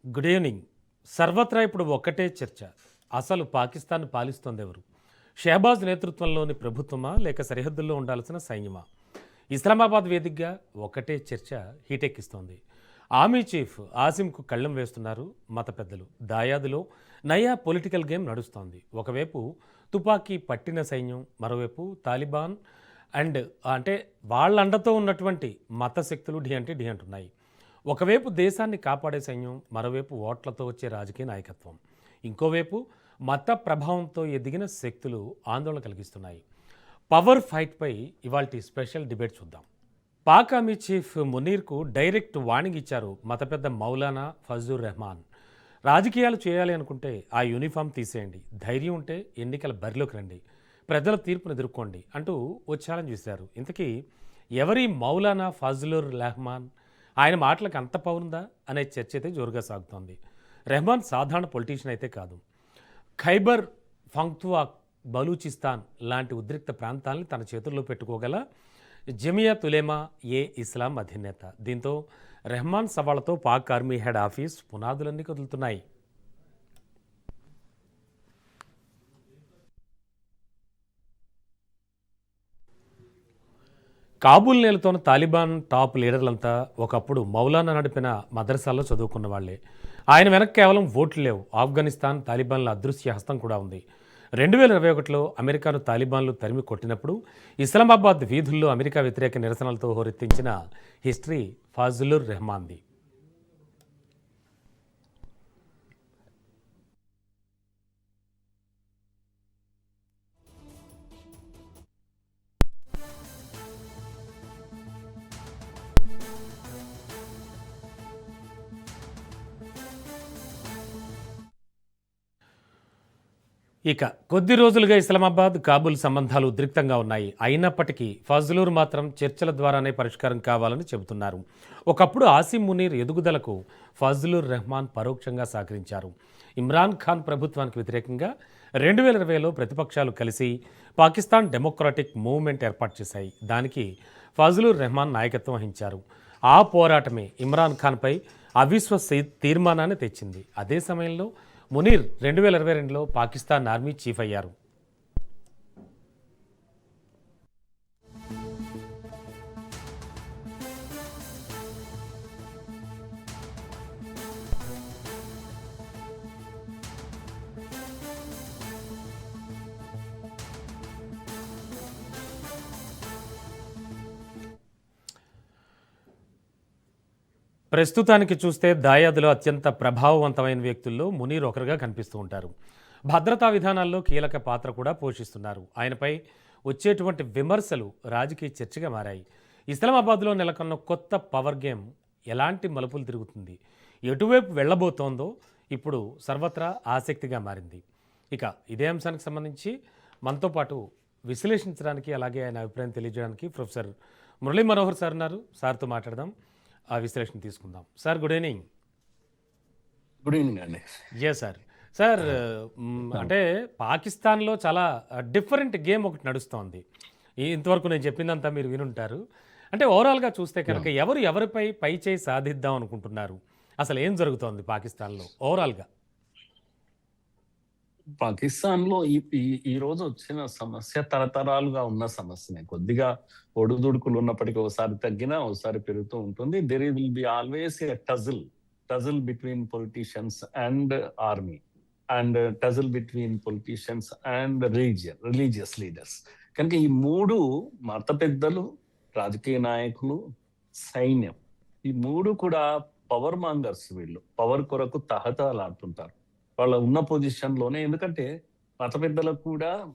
Good evening. సర్వత్రా ఇప్పుడు ఒక్కటే చర్చ. అసలు పాకిస్తాన్ పాలిస్తోందెవరు? షహబాజ్ నేతృత్వంలోని ప్రభుత్వమా లేక సరిహద్దుల్లో ఉండాల్సిన సైన్యమా? ఇస్లామాబాద్ వేదికగా ఒకటే చర్చ హీటెక్కిస్తోంది. ఆర్మీ చీఫ్ ఆసిమ్కు కళ్ళెం వేస్తున్నారు మత పెద్దలు. దాయాదులో నయా పొలిటికల్ గేమ్ నడుస్తోంది. ఒకవైపు తుపాకీ పట్టిన సైన్యం, మరోవైపు తాలిబాన్ అండ్ అంటే వాళ్ళ అండతో ఉన్నటువంటి మత శక్తులు ఢీ అంటున్నాయి. ఒకవైపు దేశాన్ని కాపాడే సైన్యం, మరోవైపు ఓట్లతో వచ్చే రాజకీయ నాయకత్వం, ఇంకోవైపు మత ప్రభావంతో ఎదిగిన శక్తులు ఆందోళన కలిగిస్తున్నాయి. పవర్ ఫైట్పై ఇవాల్టి స్పెషల్ డిబేట్ చూద్దాం. పాక్ ఆర్మీ చీఫ్ మునీర్కు డైరెక్ట్ వార్నింగ్ ఇచ్చారు మత పెద్ద మౌలానా ఫజూర్ రెహమాన్. రాజకీయాలు చేయాలి అనుకుంటే ఆ యూనిఫామ్ తీసేయండి, ధైర్యం ఉంటే ఎన్నికల బరిలోకి రండి, ప్రజల తీర్పును ఎదుర్కోండి అంటూ ఓ ఛాలెంజ్ ఇస్తారు. ఇంతకీ ఎవరి మౌలానా ఫజలుర్ రెహమాన్? ఆయన మాటలకు అంత పవరుందా అనే చర్చ అయితే జోరుగా సాగుతోంది. రెహమాన్ సాధారణ పొలిటీషియన్ అయితే కాదు. ఖైబర్ పఖ్తూన్ఖ్వా, బలూచిస్తాన్ లాంటి ఉద్రిక్త ప్రాంతాలని తన చేతుల్లో పెట్టుకోగల జమియత్ ఉలేమా ఏ ఇస్లాం అధినేత. దీంతో రెహమాన్ సవాళ్లతో పాక్ ఆర్మీ హెడ్ ఆఫీస్ పునాదులన్నీ కదులుతున్నాయి. కాబూల్ నేలతోన్న తాలిబాన్ టాప్ లీడర్లంతా ఒకప్పుడు మౌలానా నడిపిన మదర్సాల్లో చదువుకున్న వాళ్లే. ఆయన వెనక కేవలం ఓట్లు లేవు, ఆఫ్ఘనిస్తాన్ తాలిబాన్ల అదృశ్య హస్తం కూడా ఉంది. 2021లో అమెరికాను తాలిబాన్లు తరిమి కొట్టినప్పుడు ఇస్లామాబాద్ వీధుల్లో అమెరికా వ్యతిరేక నిరసనలతో హోరెత్తించిన హిస్టరీ ఫజలుర్ రెహమాన్ది. ఇక కొద్ది రోజులుగా ఇస్లామాబాద్ కాబూల్ సంబంధాలు ఉద్రిక్తంగా ఉన్నాయి. అయినప్పటికీ ఫజలూర్ మాత్రం చర్చల ద్వారానే పరిష్కారం కావాలని చెబుతున్నారు. ఒకప్పుడు ఆసిమ్ మునీర్ ఎదుగుదలకు ఫజలుర్ రెహమాన్ పరోక్షంగా సహకరించారు. ఇమ్రాన్ ఖాన్ ప్రభుత్వానికి వ్యతిరేకంగా 2020లో ప్రతిపక్షాలు కలిసి పాకిస్తాన్ డెమోక్రాటిక్ మూవ్మెంట్ ఏర్పాటు చేశాయి. దానికి ఫజలుర్ రెహమాన్ నాయకత్వం వహించారు. ఆ పోరాటమే ఇమ్రాన్ ఖాన్పై అవిశ్వాస తీర్మానాన్ని తెచ్చింది. అదే సమయంలో మునీర్ 2022లో పాకిస్తాన్ ఆర్మీ చీఫ్ అయ్యారు. ప్రస్తుతానికి చూస్తే దాయాదులో అత్యంత ప్రభావవంతమైన వ్యక్తుల్లో మునీర్ ఒకరుగా కనిపిస్తూ ఉంటారు. భద్రతా విధానాల్లో కీలక పాత్ర కూడా పోషిస్తున్నారు. ఆయనపై వచ్చేటువంటి విమర్శలు రాజకీయ చర్చగా మారాయి. ఇస్లామాబాద్లో నెలకొన్న కొత్త పవర్ గేమ్ ఎలాంటి మలుపులు తిరుగుతుంది, ఎటువైపు వెళ్ళబోతోందో ఇప్పుడు సర్వత్రా ఆసక్తిగా మారింది. ఇక ఇదే అంశానికి సంబంధించి మనతో పాటు విశ్లేషించడానికి, అలాగే ఆయన అభిప్రాయం తెలియజేయడానికి ప్రొఫెసర్ మురళీ మనోహర్ సార్ ఉన్నారు. సార్తో మాట్లాడదాం, ఆ విశ్లేషణ తీసుకుందాం. Sir good evening. Good evening అండి. Yes sir. సార్ అంటే పాకిస్తాన్లో చాలా డిఫరెంట్ గేమ్ ఒకటి నడుస్తోంది. ఇంతవరకు నేను చెప్పిందంతా మీరు వినుంటారు. అంటే ఓవరాల్గా చూస్తే కనుక ఎవరు ఎవరిపై పై చేయి సాధిద్దాం అనుకుంటున్నారు? అసలు ఏం జరుగుతోంది పాకిస్తాన్లో ఓవరాల్గా? పాకిస్తాన్లో ఈ ఈ- ఈ రోజు వచ్చిన సమస్య తరతరాలుగా ఉన్న సమస్యనే. కొద్దిగా ఒడుదుడుకులు ఉన్నప్పటికీ ఒకసారి తగ్గినా ఒకసారి పెరుగుతూ ఉంటుంది. There will be always a టజల్ between politicians and army, and టజల్ between politicians and religious leaders. కనుక ఈ మూడు, మత పెద్దలు, రాజకీయ నాయకులు, సైన్యం, ఈ మూడు కూడా పవర్ మాంగర్స్. వీళ్ళు పవర్ కొరకు తహతలాడుతుంటారు వాళ్ళ ఉన్న పొజిషన్ లోనే. ఎందుకంటే మత పెద్దలకు కూడా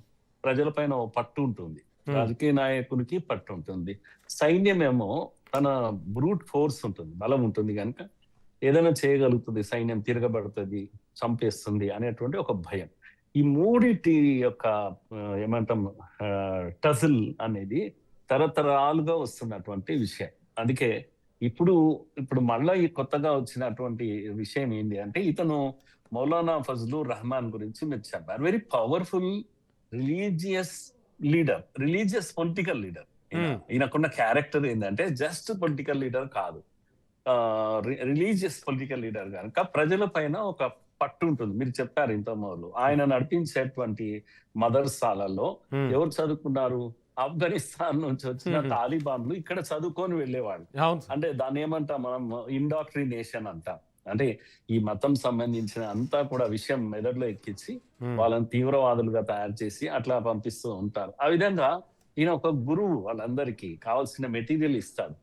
ప్రజలపైన ఓ పట్టు ఉంటుంది, రాజకీయ నాయకునికి పట్టు ఉంటుంది. సైన్యం ఏమో తన బ్రూట్ ఫోర్స్ ఉంటుంది, బలం ఉంటుంది, కనుక ఏదైనా చేయగలుగుతుంది, సైన్యం తిరగబడుతుంది, చంపేస్తుంది అనేటువంటి ఒక భయం. ఈ మూడిటి యొక్క ఏమంటాం టజిల్ అనేది తరతరాలుగా వస్తున్నటువంటి విషయం. అందుకే ఇప్పుడు ఇప్పుడు మళ్ళా ఈ కొత్తగా వచ్చినటువంటి విషయం ఏంటి అంటే, ఇతను మౌలానా ఫజలుర్ రెహమాన్ గురించి మీరు చెప్పారు. Very powerful religious leader, religious political leader. ఈయనకున్న క్యారెక్టర్ ఏంటంటే జస్ట్ పొలిటికల్ లీడర్ కాదు, రిలీజియస్ పొలిటికల్ లీడర్ కనుక ప్రజల పైన ఒక పట్టు ఉంటుంది. మీరు చెప్పారు ఇంత మొదలు, ఆయన నడిపించేటువంటి మదర్సాలలో ఉమ్, ఎవరు చదువుకున్నారు? ఆఫ్ఘనిస్తాన్ నుంచి వచ్చిన ఉమ్, తాలిబాన్లు ఇక్కడ చదువుకొని వెళ్ళేవాళ్ళు. అవును సార్. అంటే దాన్ని ఏమంటాం మనం? ఇండాక్ట్రినేషన్ అంటాం. అంటే ఈ మతం సంబంధించిన అంతా కూడా విషయం మెదడులో ఎక్కించి ఉమ్, వాళ్ళని తీవ్రవాదులుగా తయారు చేసి అట్లా పంపిస్తూ ఉంటారు. ఆ విధంగా ఈయన ఒక గురువు, వాళ్ళందరికీ కావాల్సిన మెటీరియల్ ఇస్తాడు.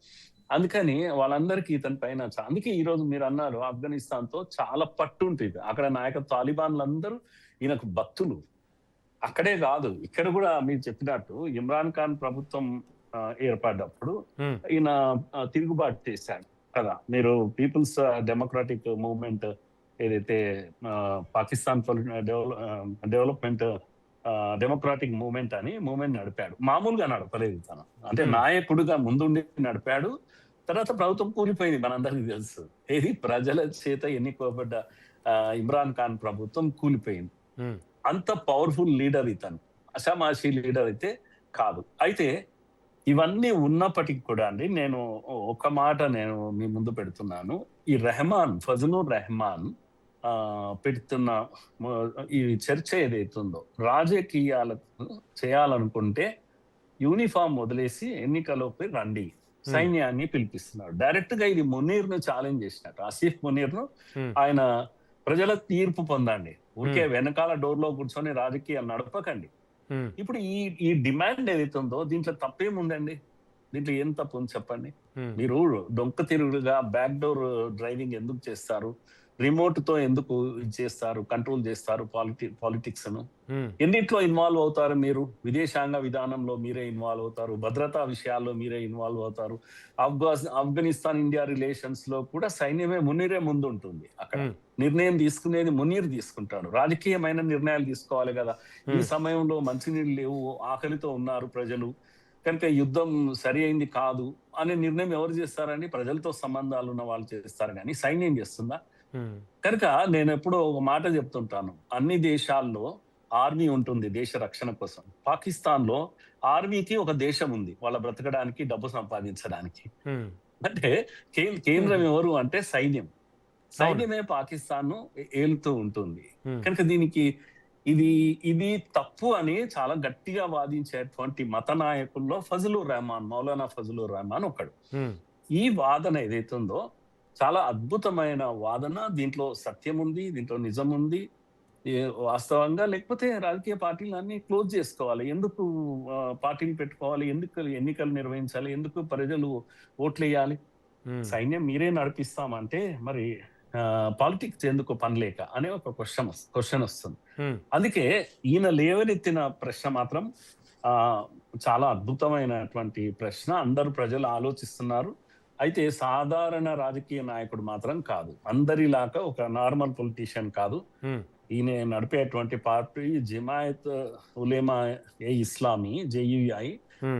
అందుకని వాళ్ళందరికీ ఇతని పైన అందుకే ఈ రోజు మీరు అన్నారు ఆఫ్ఘనిస్తాన్ తో చాలా పట్టు ఉంటుంది. అక్కడ తాలిబాన్లందరూ ఈయనకు భక్తులు. అక్కడే కాదు, ఇక్కడ కూడా మీరు చెప్పినట్టు ఇమ్రాన్ ఖాన్ ప్రభుత్వం ఏర్పడ్డప్పుడు ఉమ్, ఈయన తిరుగుబాటు చేశాడు కదా. మీరు పీపుల్స్ డెమోక్రాటిక్ మూవ్మెంట్ ఏదైతే పాకిస్తాన్ డెవలప్మెంట్ డెమోక్రాటిక్ మూవ్మెంట్ అని మూవ్మెంట్ నడిపాడు. మామూలుగా నడపలేదు తను, అంటే నాయకుడుగా ముందుండి నడిపాడు. తర్వాత ప్రభుత్వం కూలిపోయింది, మనందరికీ తెలుసు. ఇది ప్రజల చేత ఎన్నుకోబడ్డ ఇమ్రాన్ ఖాన్ ప్రభుత్వం కూలిపోయింది. ఉమ్, అంత పవర్ఫుల్ లీడర్ ఇతను, అషామాషి లీడర్ అయితే కాదు. అయితే ఇవన్నీ ఉన్నప్పటికీ కూడా అండి, నేను ఒక మాట నేను మీ ముందు పెడుతున్నాను. ఈ ఫజలుర్ రెహమాన్ పెడుతున్న ఈ చర్చ ఏదైతుందో, రాజకీయాలకు చేయాలనుకుంటే యూనిఫామ్ వదిలేసి ఎన్నికలోకి రండి, సైన్యాన్ని పిలిపిస్తున్నాడు. డైరెక్ట్ గా ఇది మునీర్ ను ఛాలెంజ్ చేసినట్టు, ఆసిఫ్ మునీర్ ను. ఆయన ప్రజల తీర్పు పొందండి, ఊరికే వెనకాల డోర్ లో కూర్చొని రాజకీయాలు నడపకండి. ఇప్పుడు ఈ డిమాండ్ ఏదైతే ఉందో దీంట్లో తప్పేముందండి? దీంట్లో ఏం తప్పు ఉంది చెప్పండి? మీరు డొంక తిరుగుడుగా బ్యాక్ డోర్ డ్రైవింగ్ ఎందుకు చేస్తారు? రిమోట్ తో ఎందుకు చేస్తారు, కంట్రోల్ చేస్తారు పాలిటిక్స్ ను? ఎన్నిట్లో ఇన్వాల్వ్ అవుతారు మీరు? విదేశాంగ విధానంలో మీరే ఇన్వాల్వ్ అవుతారు, భద్రతా విషయాల్లో మీరే ఇన్వాల్వ్ అవుతారు. ఆఫ్ఘనిస్తాన్ ఇండియా రిలేషన్స్ లో కూడా సైన్యమే మునీరే ముందు ఉంటుంది. అక్కడ నిర్ణయం తీసుకునేది మునీర్ తీసుకుంటాడు. రాజకీయమైన నిర్ణయాలు తీసుకోవాలి కదా. ఈ సమయంలో మంచినీళ్ళు లేవు, ఆకలితో ఉన్నారు ప్రజలు, కనుక యుద్ధం సరి అయింది కాదు అనే నిర్ణయం ఎవరు చేస్తారని? ప్రజలతో సంబంధాలు ఉన్న వాళ్ళు చేస్తారు, కానీ సైన్యం చేస్తుందా? కనుక నేను ఎప్పుడో ఒక మాట చెప్తుంటాను, అన్ని దేశాల్లో ఆర్మీ ఉంటుంది దేశ రక్షణ కోసం. పాకిస్తాన్ లో ఆర్మీకి ఒక దేశం ఉంది, వాళ్ళ బ్రతకడానికి, డబ్బు సంపాదించడానికి. అంటే కేంద్రం ఎవరు అంటే సైన్యం. సైన్యమే పాకిస్తాన్ ను ఏలుతూ ఉంటుంది. కనుక దీనికి ఇది తప్పు అని చాలా గట్టిగా వాదించేటువంటి మత నాయకుల్లో మౌలానా ఫజలుర్ రెహమాన్ ఒకడు. ఈ వాదన ఏదైతుందో చాలా అద్భుతమైన వాదన. దీంట్లో సత్యం ఉంది, దీంట్లో నిజం ఉంది వాస్తవంగా. లేకపోతే రాజకీయ పార్టీలు అన్ని క్లోజ్ చేసుకోవాలి. ఎందుకు పార్టీలు పెట్టుకోవాలి? ఎందుకు ఎన్నికలు నిర్వహించాలి? ఎందుకు ప్రజలు ఓట్లు వేయాలి? సైన్యం మీరే నడిపిస్తామంటే మరి పాలిటిక్స్ ఎందుకు పనిలేక అనే ఒక క్వశ్చన్ వస్తుంది. అందుకే ఈయన లేవనెత్తిన ప్రశ్న మాత్రం చాలా అద్భుతమైనటువంటి ప్రశ్న. అందరూ ప్రజలు ఆలోచిస్తున్నారు. అయితే సాధారణ రాజకీయ నాయకుడు మాత్రం కాదు, అందరిలాగా ఒక నార్మల్ పొలిటీషియన్ కాదు. ఈయన నడిపేటువంటి పార్టీ జమాయత్ ఉలేమా ఇస్లామీ, జేయుఐ,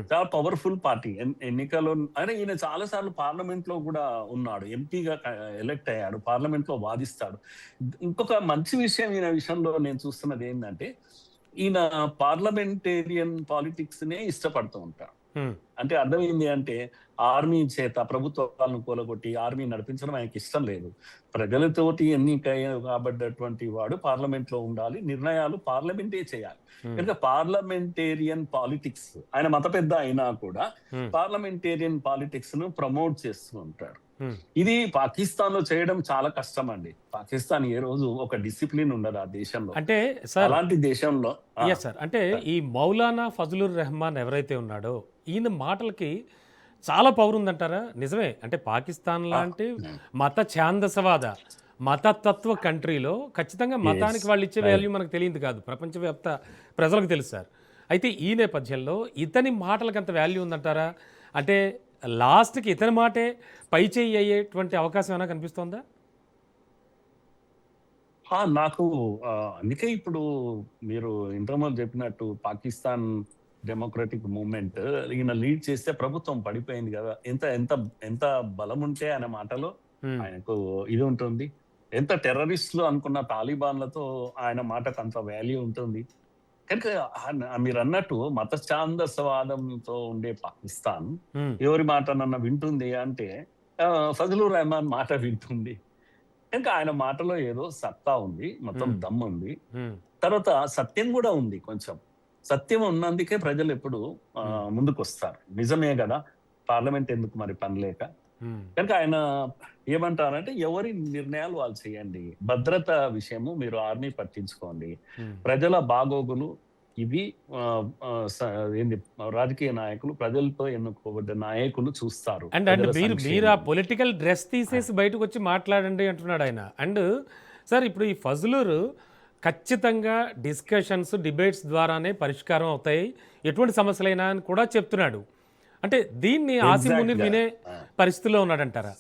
చాలా పవర్ఫుల్ పార్టీ. ఎన్నికల్లో అంటే ఈయన చాలా సార్లు పార్లమెంట్ లో కూడా ఉన్నాడు, ఎంపీగా ఎలక్ట్ అయ్యాడు, పార్లమెంట్ లో వాదిస్తాడు. ఇంకొక మంచి విషయం ఈయన విషయంలో నేను చూస్తున్నది ఏంటంటే, ఈయన పార్లమెంటేరియన్ పాలిటిక్స్ నే ఇష్టపడుతూ ఉంటాడు. అంటే అర్థమైంది అంటే, ఆర్మీ చేత ప్రభుత్వాలను కూలగొట్టి ఆర్మీ నడిపించడం ఆయనకి ఇష్టం లేదు. ప్రజలతోటి ఎన్నిక కాబడ్డటువంటి వాడు పార్లమెంట్ లో ఉండాలి, నిర్ణయాలు పార్లమెంటే చేయాలి. కనుక పార్లమెంటేరియన్ పాలిటిక్స్, ఆయన మత పెద్ద అయినా కూడా పార్లమెంటేరియన్ పాలిటిక్స్ ను ప్రమోట్ చేస్తూ ఉంటాడు. ఇది పాకిస్తాన్ లో చేయడం చాలా కష్టం అండి. పాకిస్తాన్ ఏ రోజు ఒక డిసిప్లిన్ ఉండదు ఆ దేశంలో. అంటే అలాంటి దేశంలో సార్, అంటే ఈ మౌలానా ఫజలుర్ రెహమాన్ ఎవరైతే ఉన్నాడో ఈయన మాటలకి చాలా పవర్ ఉందంటారా? నిజమే, అంటే పాకిస్తాన్ లాంటి మత ఛాందసవాద మతతత్వ కంట్రీలో ఖచ్చితంగా మతానికి వాళ్ళు ఇచ్చే వాల్యూ మనకు తెలియదు కాదు, ప్రపంచవ్యాప్త ప్రజలకు తెలుసు సార్. అయితే ఈ నేపథ్యంలో ఇతని మాటలకు అంత వాల్యూ ఉందంటారా? అంటే లాస్ట్కి ఇతని మాటే పై చేయి అయ్యేటువంటి అవకాశం ఏమైనా కనిపిస్తోందా? నాకు అందుకే ఇప్పుడు మీరు ఇంతకుముందు చెప్పినట్టు పాకిస్తాన్ డెమోక్రటిక్ మూవ్మెంట్ ఈయన లీడ్ చేస్తే ప్రభుత్వం పడిపోయింది కదా. ఎంత ఎంత ఎంత బలం ఉంటే ఆయన మాటలో ఆయనకు ఇది ఉంటుంది. ఎంత టెర్రరిస్టులు అనుకున్న తాలిబాన్లతో ఆయన మాటకు అంత వాల్యూ ఉంటుంది. కనుక మీరు అన్నట్టు మత ఛాందసవాదంతో ఉండే పాకిస్తాన్ ఎవరి మాట నన్న వింటుంది అంటే ఫజలుర్ రెహమాన్ మాట వింటుంది. ఇంకా ఆయన మాటలో ఏదో సత్తా ఉంది, మొత్తం ఉమ్, దమ్ ఉంది. ఉమ్, తర్వాత సత్యం కూడా ఉంది కొంచెం. సత్యం ఉన్నందుకే ప్రజలు ఎప్పుడు ఉమ్, ముందుకొస్తారు. నిజమే కదా, పార్లమెంట్ ఎందుకు మరి పని లేక. ఉమ్, కనుక ఆయన ఏమంటారంటే ఎవరి నిర్ణయాలు వాళ్ళు చేయండి, భద్రత విషయము మీరు ఆర్మీ పట్టించుకోండి, ఉమ్. ప్రజల బాగోగులు ఇవి ఆ, ఆ, స- ఏంది రాజకీయ నాయకులు, ప్రజలతో ఎన్నుకోబడ్డ నాయకులు చూస్తారు అండ్ అండ్ ప్రజల మీరు మీరు ఆ సంక్షేమం. పొలిటికల్ డ్రెస్ తీసేసి బయటకు వచ్చి మాట్లాడండి అంటున్నాడు ఆయన. అండ్ సార్ ఇప్పుడు ఈ ఫజలూరు ఖచ్చితంగా డిస్కషన్స్ డిబేట్స్ ద్వారానే పరిష్కారం అవుతాయి ఎటువంటి సమస్యలైనా అని కూడా చెప్తున్నాడు. అంటే దీన్ని ఆసిం ఎగ్జాక్ట్ మునీర్ గా వినే ఆ. పరిస్థితిలో ఉన్నాడంటారా?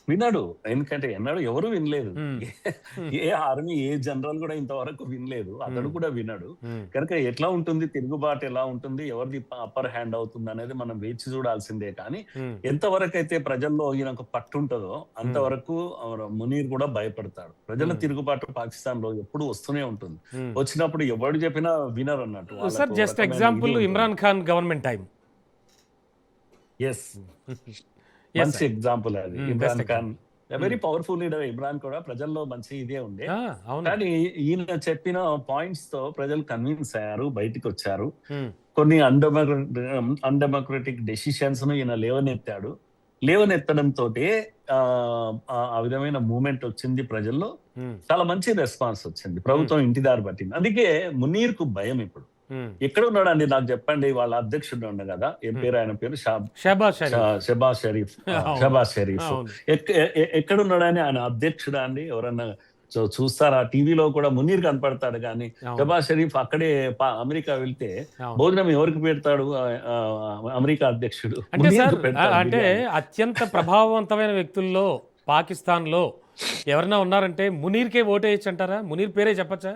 విన్నాడు. ఎందుకంటే ఎన్నాడు ఎవరు వినలేదు. ఉమ్, ఏ ఆర్మీ ఏ జనరల్ కూడా ఇంతవరకు వినలేదు, అతడు ఉమ్, కూడా వినడు. ఉమ్, కనుక ఎట్లా ఉంటుంది, తిరుగుబాటు ఎలా ఉంటుంది, ఎవరిది అప్పర్ హ్యాండ్ అవుతుంది అనేది మనం వేచి చూడాల్సిందే. కానీ ఉమ్, ఎంతవరకు అయితే ప్రజల్లో ఈయనకు పట్టు ఉంటుందో ఉమ్, అంతవరకు మునీర్ కూడా భయపడతాడు. ప్రజల ఉమ్, తిరుగుబాటు పాకిస్తాన్ లో ఎప్పుడు వస్తూనే ఉంటుంది. ఉమ్. వచ్చినప్పుడు ఎవరు చెప్పినా వినరు అన్నట్టు, సార్ వాళ్ళకు జస్ట్ రకమైన ఇది ఎగ్జాంపుల్ ఉంటుంది. Imran Khan government time. Yes, yes మంచి సార్, ఎగ్జాంపుల్ అది. Best Imran Khan example. Very powerful leader. Imran కూడా ప్రజల్లో మంచి ఇదే ఉండే. అవును. కానీ ఈయన చెప్పిన పాయింట్స్ తో ప్రజలు కన్విన్స్ అయ్యారు, బయటికి వచ్చారు. ఉమ్, కొన్ని అన్డెమోక్రటిక్ డెసిషన్స్ ను ఈయన లేవనెత్తాడు. లేవనెత్తడంతో ఆ విధమైన మూమెంట్ వచ్చింది ప్రజల్లో. ఉమ్, చాలా మంచి రెస్పాన్స్ వచ్చింది, ప్రభుత్వం ఇంటిదారి పట్టింది. అందుకే మునీర్ కు భయం ఇప్పుడు. ఉమ్. ఎక్కడ ఉన్నాడండి నాకు చెప్పండి, వాళ్ళ అధ్యక్షుడు ఉండ కదా, ఏం పేరు ఆయన పేరు, షహబాజ్ షరీఫ్. షబాజ్ షరీఫ్. అవును, షబాజ్ షరీఫ్ అవును. ఎక్కడున్నాడని, ఆయన అధ్యక్షుడా అండి? ఎవరన్నా చూస్తారా? టీవీలో కూడా మునీర్ కనపడతాడు, కానీ అవును, షబాజ్ షరీఫ్ అక్కడే అమెరికా వెళ్తే అవును. భోజనం ఎవరికి పెడతాడు? అమెరికా అధ్యక్షుడు అంటే సార్ మునీర్కు పెడతాడు అంటే బిర్యానీ. అత్యంత ప్రభావవంతమైన వ్యక్తుల్లో పాకిస్తాన్లో ఎవరైనా ఉన్నారంటే మునీర్కే ఓటేయచ్చు అంటారా? మునీర్ పేరే చెప్పచ్చా?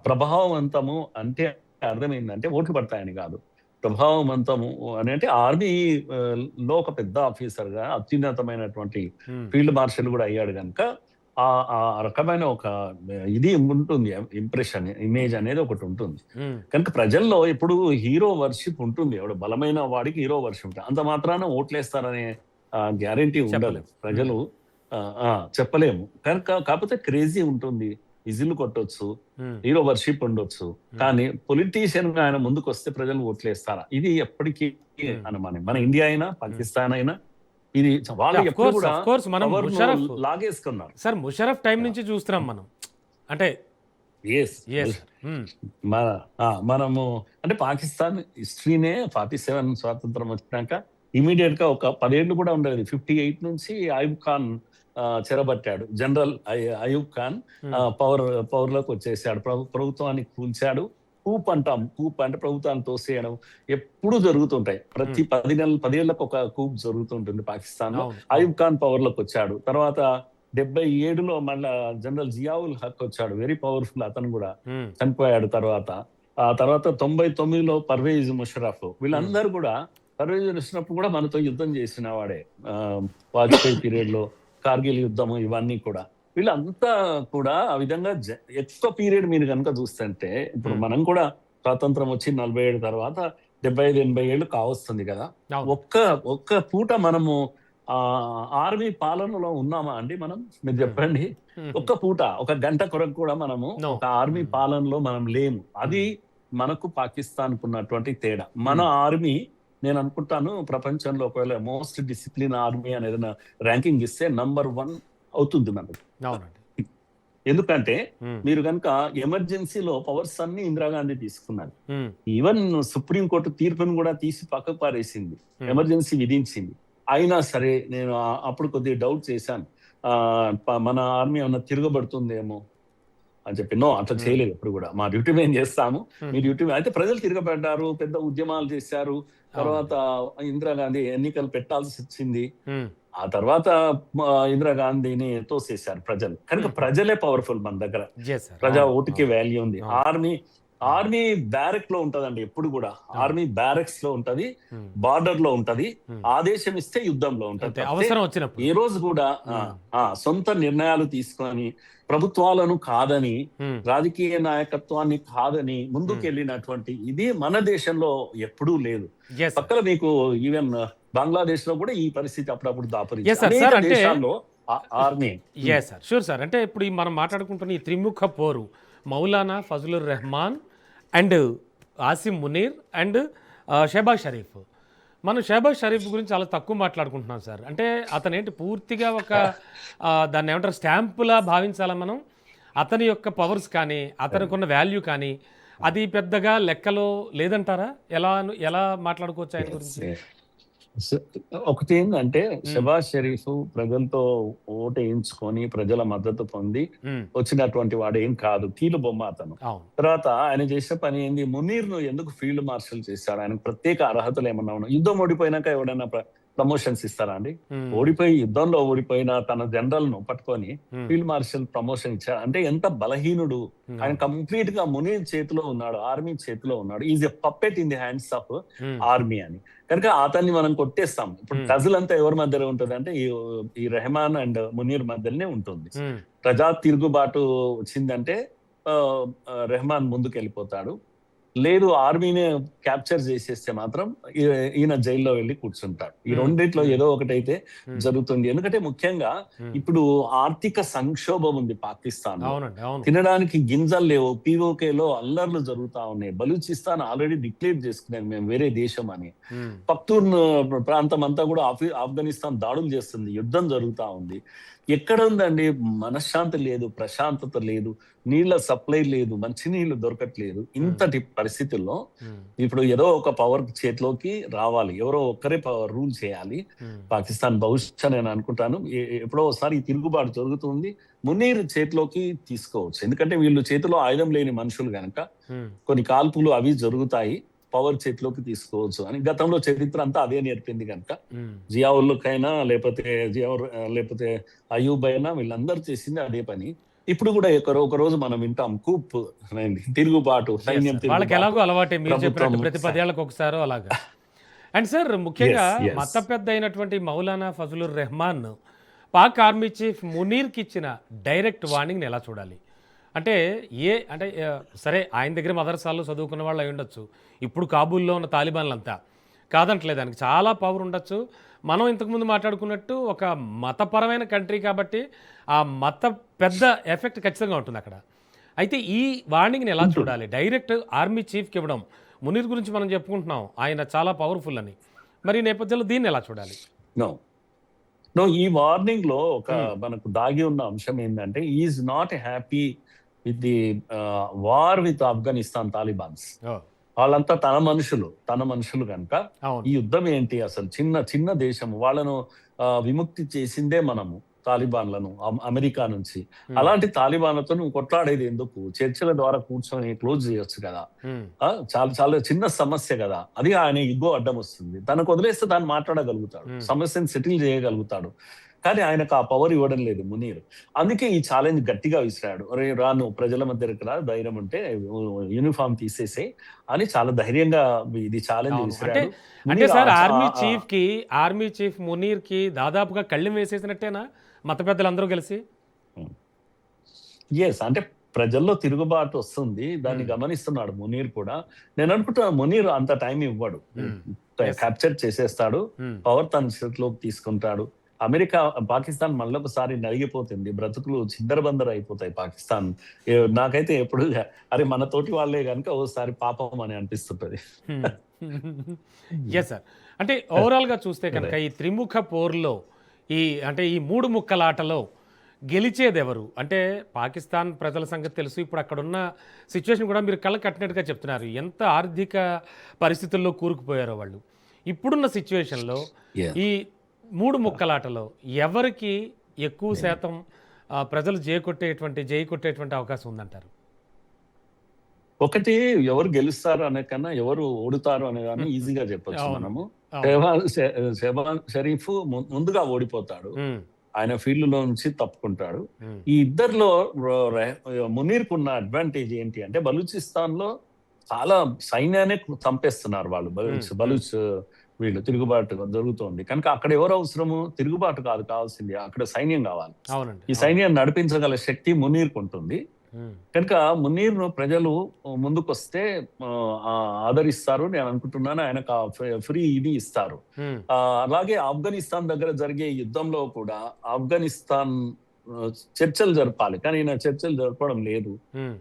ప్రభావవంతము అంటే అర్థం ఏంటంటే ఓట్లు పడతాయని కాదు. ప్రభావవంతము అని అంటే ఆర్మీ లో ఒక పెద్ద ఆఫీసర్ గా అత్యున్నతమైనటువంటి ఉమ్, ఫీల్డ్ మార్షల్ కూడా అయ్యాడు కనుక ఆ ఆ రకమైన ఒక ఇది ఉంటుంది, ఇంప్రెషన్, ఇమేజ్ అనేది ఒకటి ఉంటుంది. ఉమ్, కనుక ప్రజల్లో ఇప్పుడు హీరో వర్షిప్ ఉంటుంది. ఎవడు బలమైన వాడికి హీరో వర్షిప్ ఉంటుంది. అంత మాత్రాన ఓట్లేస్తారనే గ్యారంటీ ఉండదు. చెప్పలేం. ప్రజలు చెప్పలేము. కనుక కాకపోతే క్రేజీ ఉంటుంది, విజిల్ కొట్టొచ్చు, ఉమ్, హీరో వర్షిప్ ఉండొచ్చు. కానీ పొలిటీషియన్ గా ఆయన ముందుకు వస్తే ప్రజలు ఓట్లేస్తారా? ఇది ఎప్పటికీ అనుమానం. మన ఇండియా అయినా పాకిస్తాన్ అయినా ఇది వాళ్ళు Of ఎప్పుడు course, కూడా of course, మనం power ను ముషరఫ్ లాగేసుకున్నారు. సార్ ముషరఫ్ టైం నుంచి చూస్తున్నాం మనం. అంటే ఎస్, ఎస్ మనము అంటే పాకిస్తాన్ హిస్టరీనే 47 స్వాతంత్రం వచ్చినాక ఇమీడియట్ గా ఒక 10 ఏళ్ళు కూడా ఉండలేదు. 58 నుంచి అయూబ్ ఖాన్ చెరబట్టాడు. జనరల్ అయూబ్ ఖాన్ పవర్లోకి వచ్చేసాడు, ప్రభుత్వాన్ని కూల్చాడు. కూప్ అంటాం, కూప్ అంటే ప్రభుత్వాన్ని తోసేయడం ఎప్పుడు జరుగుతుంటాయి. ప్రతి 10 ఏళ్ళకు ఒక కూప్ జరుగుతుంటుంది పాకిస్తాన్ లో. అవును, అయూబ్ ఖాన్ పవర్లోకి వచ్చాడు. తర్వాత 77లో మళ్ళా జనరల్ జియావుల్ హక్ వచ్చాడు, వెరీ పవర్ఫుల్, అతను కూడా ఉమ్, చనిపోయాడు. ఆ తర్వాత 99లో పర్వేజ్ ముషరఫ్, వీళ్ళందరూ కూడా పర్వేజ్ ముషరఫ్ కూడా మనతో యుద్ధం చేసిన వాడే. వాజ్పేయి పీరియడ్ లో కార్గిల్ యుద్ధము, ఇవన్నీ కూడా వీళ్ళంతా కూడా ఆ విధంగా ఎక్కువ పీరియడ్ మీరు కనుక చూస్తుంటే, ఇప్పుడు మనం కూడా స్వాతంత్రం వచ్చి 47 తర్వాత 75-80 ఏళ్ళు కావస్తుంది కదా. అవును. ఒక్క పూట మనము ఆర్మీ పాలనలో ఉన్నామా అండి మనం? మీరు చెప్పండి. ఒక్క పూట, ఒక గంట కొరకు కూడా మనము No. ఒక ఆర్మీ పాలనలో మనం లేము. అది మనకు పాకిస్తాన్ ఉన్నటువంటి తేడా. మన ఆర్మీ, నేను అనుకుంటాను ప్రపంచంలో ఒకవేళ మోస్ట్ డిసిప్లిన్ ఆర్మీ అనేది ర్యాంకింగ్ ఇస్తే నంబర్ 1 అవుతుంది మనకు. అవునండి. ఎందుకంటే ఉమ్, మీరు కనుక ఎమర్జెన్సీలో పవర్స్ అన్ని ఇందిరాగాంధీ తీసుకున్నారు. ఉమ్, ఈవెన్ సుప్రీంకోర్టు తీర్పును కూడా తీసి పక్కకు పారేసింది, ఎమర్జెన్సీ విధించింది. అయినా సరే నేను అప్పుడు కొద్దిగా డౌట్ చేశాను, మన ఆర్మీ ఏమన్నా తిరగబడుతుందేమో అని చెప్పి. నో, అట్లా చేయలేదు. ఎప్పుడు కూడా మా డ్యూటీ మేము చేస్తాము, మీ డ్యూటీ. అయితే ప్రజలు తిరగబడ్డారు, పెద్ద ఉద్యమాలు చేశారు. తర్వాత ఇందిరాగాంధీ ఎన్నికలు పెట్టాల్సి వచ్చింది. ఉమ్, ఆ తర్వాత ఇందిరాగాంధీని తోసేశారు ప్రజలు. కనుక ప్రజలే పవర్ఫుల్ మన దగ్గర. yes sir. ప్రజా అవును, ఓటుకి వాల్యూ ఉంది. అవును. ఆర్మీ ఆర్మీ బ్యారెక్ లో ఉంటదండి ఎప్పుడు కూడా. ఆ. ఆర్మీ బ్యారెక్స్ లో ఉంటది, ఉమ్, బార్డర్ లో ఉంటది. ఉమ్. ఆదేశం ఇస్తే యుద్ధంలో ఉంటది అంతే, తప్పితే అవసరం వచ్చినప్పుడు. ఏ రోజు కూడా ఉమ్, సొంత నిర్ణయాలు తీసుకొని ప్రభుత్వాలను కాదని, ఉమ్, రాజకీయ నాయకత్వాన్ని కాదని ముందుకు ఉమ్. వెళ్ళినటువంటి ఇది మన దేశంలో ఎప్పుడూ లేదు. Yes sir. పక్కన మీకు ఈవెన్ బంగ్లాదేశ్ లో కూడా ఈ పరిస్థితి అప్పుడప్పుడు దాపరించి ఎస్ సార్. అనేక సార్ అంటే దేశాల్లో army. Yes sir, sure sir. అంటే ఇప్పుడు మనం మాట్లాడుకుంటున్న ఈ త్రిముఖ పోరు, మౌలానా ఫజలుర్ రెహమాన్ అండ్ ఆసిమ్ మునీర్ అండ్ షెహబాజ్ షరీఫ్. మనం షెహబాజ్ షరీఫ్ గురించి చాలా తక్కువ మాట్లాడుకుంటున్నాం సార్. అంటే అతను ఏంటి పూర్తిగా ఒక దాన్ని ఏమంటారు స్టాంపులా భావించాలా మనం? అతని యొక్క పవర్స్ కానీ అతనికి ఉన్న వాల్యూ కానీ అది పెద్దగా లెక్కలో లేదంటారా? ఎలా ఎలా మాట్లాడుకోవచ్చు ఆయన గురించి? ఒకటి ఏంటంటే షెబాజ్ షరీఫ్ ప్రజలతో ఓటు వేయించుకొని ప్రజల మద్దతు పొంది ఉమ్, వచ్చినటువంటి వాడు ఏం కాదు, కీలు బొమ్మ అతను. అవును. తర్వాత ఆయన చేసిన పని ఏంది, మునీర్ ను ఎందుకు ఫీల్డ్ మార్షల్ చేశాడు? ఆయనకు ప్రత్యేక అర్హతలు ఏమన్నా ఉన్నాయి? యుద్ధం ఓడిపోయినాక ఎవడైనా ప్రమోషన్స్ ఇస్తారా అండి? ఉమ్, ఓడిపోయి యుద్ధంలో ఓడిపోయిన తన జనరల్ ను పట్టుకొని ఉమ్, ఫీల్డ్ మార్షల్ ప్రమోషన్ ఇచ్చారు అంటే ఎంత బలహీనుడు. ఆయన అవును. కంప్లీట్ గా మునీర్ చేతిలో ఉన్నాడు, ఆర్మీ చేతిలో ఉన్నాడు. Is a puppet in the hands of um, army అని. కనుక అతన్ని మనం కొట్టేస్తాం. ఇప్పుడు ఉమ్, ప్రజలంతా అంతా ఎవరి మధ్యలో ఉంటుంది అంటే ఈ రెహమాన్ అండ్ మునీర్ మధ్యలోనే ఉంటుంది. ఉమ్, ప్రజా తిరుగుబాటు వచ్చిందంటే ఆ, రెహమాన్ ముందుకు వెళ్ళిపోతాడు. లేదు ఆర్మీనే క్యాప్చర్ చేసేస్తే మాత్రం ఈయన జైల్లో వెళ్ళి కూర్చుంటాడు. ఈ రెండిట్లో ఏదో ఒకటైతే జరుగుతుంది. ఎందుకంటే ముఖ్యంగా ఇప్పుడు ఆర్థిక సంక్షోభం ఉంది పాకిస్తాన్ లో. అవునండి, అవును. తినడానికి గింజలు లేవు. POK లో అల్లర్లు జరుగుతా ఉన్నాయి. బలూచిస్తాన్ ఆల్రెడీ డిక్లేర్ చేసుకున్నాను మేము వేరే దేశం అని. ఉమ్, పఖ్తూన్ ప్రాంతం అంతా కూడా ఆఫ్ఘనిస్తాన్ దాడులు చేస్తుంది, యుద్ధం జరుగుతా ఉంది. ఎక్కడ ఉందండి మనశ్శాంతి లేదు, ప్రశాంతత లేదు, నీళ్ళ సప్లై లేదు, మంచినీళ్ళు దొరకట్లేదు. ఇంతటి పరిస్థితుల్లో ఉమ్, ఇప్పుడు ఏదో ఒక పవర్ చేతిలోకి రావాలి, ఎవరో ఒక్కరే పవర్ రూల్ చేయాలి ఉమ్, పాకిస్తాన్ భవిష్యత్. నేను అనుకుంటాను ఎప్పుడో ఒకసారి ఈ తిరుగుబాటు జరుగుతుంది, మునీర్ చేతిలోకి తీసుకోవచ్చు. ఎందుకంటే వీళ్ళు చేతిలో ఆయుధం లేని మనుషులు కనుక ఉమ్, కొన్ని కాల్పులు అవి జరుగుతాయి, పవర్ చేతిలోకి తీసుకోవచ్చు అని గతంలో చరిత్ర అంతా అదే నేర్పింది కనుక ఉమ్. జియావుల్కైనా లేకపోతే అయూబ్ అయినా వీళ్ళందరూ చేసింది అదే పని. ఇప్పుడు కూడా ఒక రోజు మనం వింటాం కూప్ తిరుగుబాటు, Yes, సైన్యం sir. వాళ్ళకి ఎలాగో అలవాటే మీరు చెప్పినట్టు ప్రతి 10 ఏళ్ళకి ఒకసారో అలాగా. అండ్ సార్ ముఖ్యంగా Yes, yes. మత పెద్ద అయినటువంటి మౌలానా ఫజలుర్ రెహమాన్ పాక్ ఆర్మీ చీఫ్ మునీర్కి ఇచ్చిన డైరెక్ట్ వార్నింగ్ని ఎలా చూడాలి? అంటే సరే ఆయన దగ్గర మదర్సాల్లో చదువుకున్న వాళ్ళు అయి ఉండొచ్చు, ఇప్పుడు కాబూల్లో ఉన్న తాలిబాన్లంతా కాదంటలేదు, దానికి చాలా పవర్ ఉండొచ్చు. మనం ఇంతకుముందు మాట్లాడుకున్నట్టు ఒక మతపరమైన కంట్రీ కాబట్టి ఆ మత పెద్ద ఎఫెక్ట్ ఖచ్చితంగా ఉంటుంది అక్కడ. అయితే ఈ వార్నింగ్ని ఎలా చూడాలి? డైరెక్ట్ ఆర్మీ చీఫ్కి ఇవ్వడం. మునీర్ గురించి మనం చెప్పుకుంటున్నాం ఆయన చాలా పవర్ఫుల్ అని, మరి ఈ నేపథ్యంలో దీన్ని ఎలా చూడాలి? నో నో ఈ వార్నింగ్ లో ఒక మనకు దాగి ఉన్న అంశం ఏంటంటే is not happy with the war with Afghanistan Talibans. వాళ్ళంతా తన మనుషులు కనుక ఈ యుద్ధం ఏంటి అసలు? చిన్న దేశం, వాళ్ళను విముక్తి చేసిందే మనము తాలిబాన్లను అమెరికా నుంచి. అలాంటి తాలిబాన్లతో నువ్వు కొట్లాడేది ఎందుకు? చర్చల ద్వారా కూర్చొని క్లోజ్ చేయొచ్చు కదా. చాలా చాలా చిన్న సమస్య కదా అది. ఆయన ఇగో అడ్డం వస్తుంది. తనకు వదిలేస్తే దాన్ని మాట్లాడగలుగుతాడు, సమస్యను సెటిల్ చేయగలుగుతాడు. కానీ ఆయనకు ఆ పవర్ ఇవ్వడం లేదు మునీర్. అందుకే ఈ ఛాలెంజ్ గట్టిగా విసిరాడు. అరే రాను ప్రజల మధ్యకి రా, ధైర్యం ఉంటే యూనిఫామ్ తీసేసే అని చాలా ధైర్యంగా ఇది ఛాలెంజ్ విసిరాడు. అంటే సార్ ఆర్మీ చీఫ్ మునీర్ కి దాదాపుగా కళ్ళెం వేసేసినట్టేనా మత పెద్దలందరూ కలిసి? ఎస్, అంటే ప్రజల్లో తిరుగుబాటు వస్తుంది, దాన్ని గమనిస్తున్నాడు మునీర్ కూడా. నేను అనుకుంటా మునీర్ అంత టైం ఇవ్వడు, క్యాప్చర్ చేసేస్తాడు, పవర్ తన చేతిలోకి తీసుకుంటాడు. పాకిస్తాన్ మళ్ళొకసారి నలిగిపోతుంది, బ్రతుకులు చిందరబందర అయిపోతాయి పాకిస్తాన్. నాకైతే ఎప్పుడు అరే మన తోటి వాళ్ళే కనుక ఓసారి పాపం అని అనిపిస్తుంటది. Yes sir. అంటే ఓవరాల్ గా చూస్తే కనుక ఈ త్రిముఖ పోర్లో ఈ 3 ముక్కలాటలో గెలిచేది ఎవరు? అంటే పాకిస్తాన్ ప్రజల సంగతి తెలుసు, ఇప్పుడు అక్కడున్న సిచ్యువేషన్ కూడా మీరు కళ్ళ కట్టినట్టుగా చెప్తున్నారు, ఎంత ఆర్థిక పరిస్థితుల్లో కూరుకుపోయారో వాళ్ళు. ఇప్పుడున్న సిచ్యువేషన్లో ఈ 3 ముక్కలాటలో ఎవరికి ఎక్కువ శాతం ప్రజలు జై కొట్టేటువంటి అవకాశం ఉందంటారు? ఒకటి ఎవరు గెలుస్తారు అనే కన్నా ఎవరు ఓడుతారు అనే దాన్ని ఈజీగా చెప్పొచ్చు మనము. షెహబాజ్ షరీఫ్ ముందుగా ఓడిపోతాడు, ఆయన ఫీల్డ్ లో నుంచి తప్పుకుంటాడు. ఉమ్, ఈ ఇద్దరిలో మునీర్ కున్న అడ్వాంటేజ్ ఏంటి అంటే బలూచిస్తాన్ లో చాలా సైన్యాన్ని చంపేస్తున్నారు వాళ్ళు. బలూచ్ వీళ్ళు తిరుగుబాటు జరుగుతోంది కనుక అక్కడ ఎవరు అవసరము? తిరుగుబాటు కాదు కావాల్సింది, అక్కడ సైన్యం కావాలి. అవునండి, ఈ సైన్యాన్ని నడిపించగల శక్తి మునీర్కు ఉంటుంది. ఉమ్, కనుక మునీర్ను ప్రజలు ముందుకొస్తే ఆదరిస్తారు నేను అనుకుంటున్నాను. ఆయనకు ఫ్రీ ఇది ఇస్తారు. ఉమ్, అలాగే ఆఫ్ఘనిస్తాన్ దగ్గర జరిగే యుద్ధంలో కూడా ఆఫ్ఘనిస్తాన్ చర్చలు జరపాలి, కానీ ఈయన చర్చలు జరపడం లేదు. ఉమ్,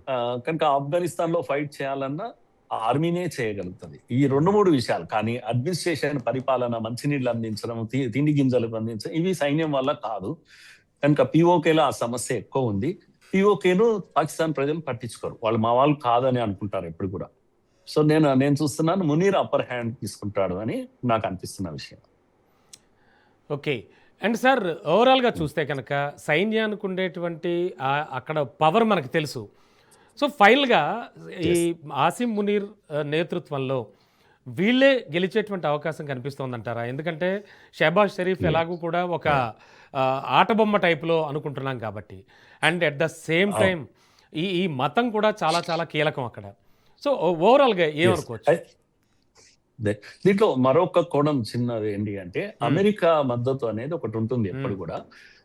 కనుక ఆఫ్ఘనిస్తాన్ లో ఫైట్ చేయాలన్నా ఆర్మీనే చేయగలుగుతుంది. ఈ 2-3 విషయాలు, కానీ అడ్మినిస్ట్రేషన్, పరిపాలన, మంచినీళ్ళు అందించడం, తిండి గింజలకు అందించడం ఇవి సైన్యం వల్ల కాదు. కనుక పిఓకేలో ఆ సమస్య ఎక్కువ ఉంది. పిఓకేను పాకిస్తాన్ ప్రజలు పట్టించుకోరు, వాళ్ళు మా వాళ్ళు కాదని అనుకుంటారు ఎప్పుడు కూడా. సో నేను చూస్తున్నాను మునీర్ అప్పర్ హ్యాండ్ తీసుకుంటాడు అని నాకు అనిపిస్తున్న విషయం. ఓకే. అండ్ సార్, ఓవరాల్గా చూస్తే కనుక సైన్యానికి ఉండేటువంటి అక్కడ పవర్ మనకు తెలుసు. సో ఫైనల్గా ఈ ఆసిమ్ మునీర్ నేతృత్వంలో వీళ్ళే గెలిచేటువంటి అవకాశం కనిపిస్తోందంటారా? ఎందుకంటే షహబాజ్ షరీఫ్ ఎలాగూ కూడా ఒక ఆటబొమ్మ టైప్లో అనుకుంటున్నాం కాబట్టి, and at the same time ఈ మతం కూడా చాలా చాలా కీలకం అక్కడ. సో ఓవరాల్గా ఏమనుకోవచ్చు? దీంట్లో మరొక కోణం చిన్నది ఏంటి అంటే అమెరికా మద్దతు అనేది ఒకటి ఉంటుంది ఎప్పుడు కూడా.